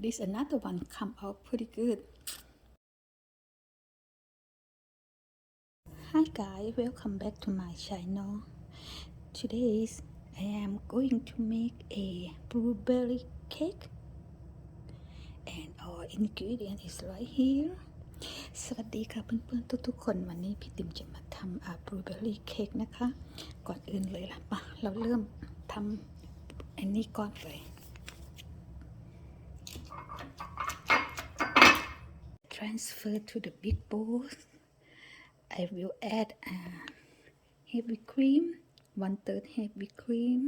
This another one come out pretty good. Hi guys, welcome back to my channel. Today I am going to make a blueberry cake and our ingredient is right here. สวัสดีค่ะเพื่อนๆทุกๆคนวันนี้พี่ติ๋มจะมาทำblueberry cake นะคะก่อนอื่นเลยล่ะมาเราเริ่มทำอันนี้ก่อนเลย Transfer to the big bowl. I will add heavy cream, 1/3 heavy cream,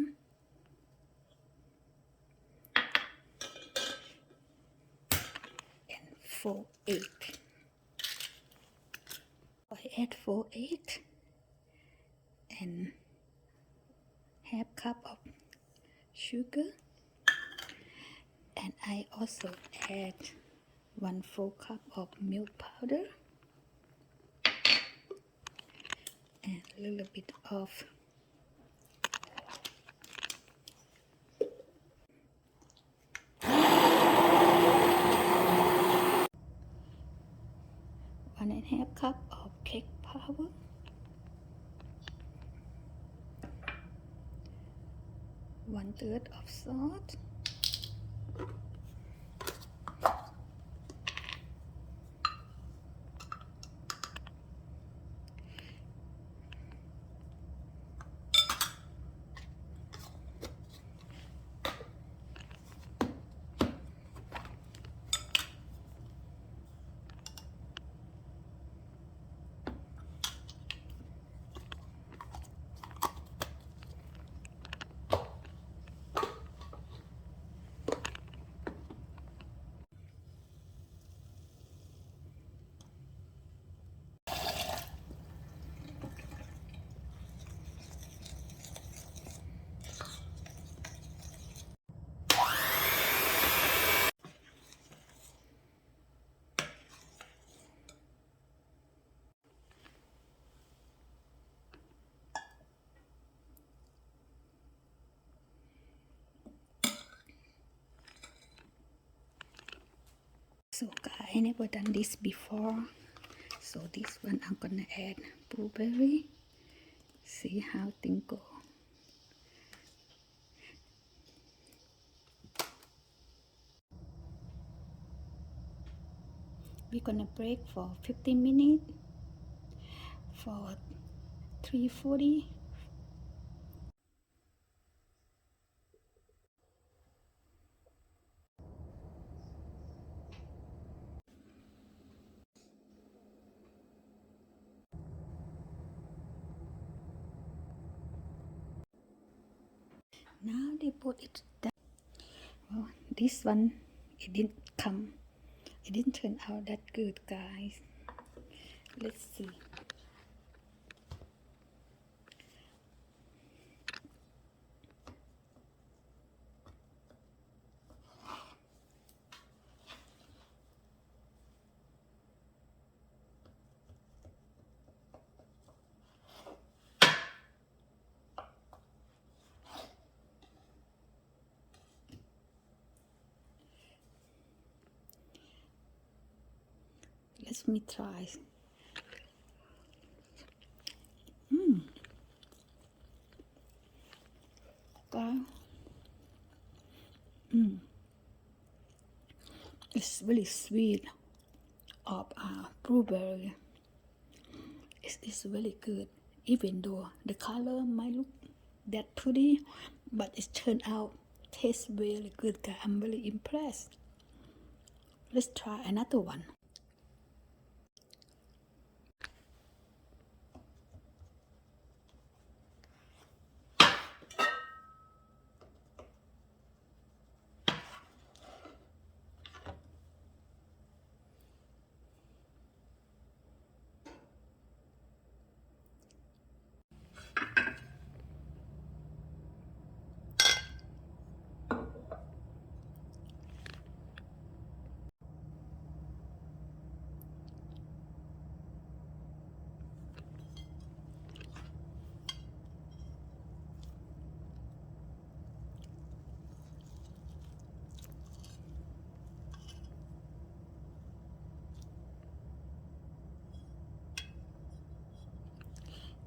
and 4 eggs. I add 4 eggs and half cup of sugar, and I also add 1/4 cup of milk powder and a little bit of one and a half cup of cake powder, 1/3 of salt, So guys, I never done this before, so this one I'm gonna add blueberry. See how things go. We're gonna break for 15 minutes for 340. Now they put it down. Well, this one it didn't turn out that good, guys. Let's see. Let me try. Wow. It's really sweet of blueberry. It's really good, even though the color might look that pretty, but it turned out tastes really good, guys. I'm really impressed. Let's try another one.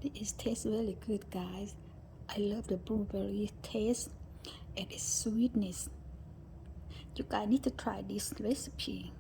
It tastes really good, guys. I love the blueberry taste and its sweetness. You guys need to try this recipe.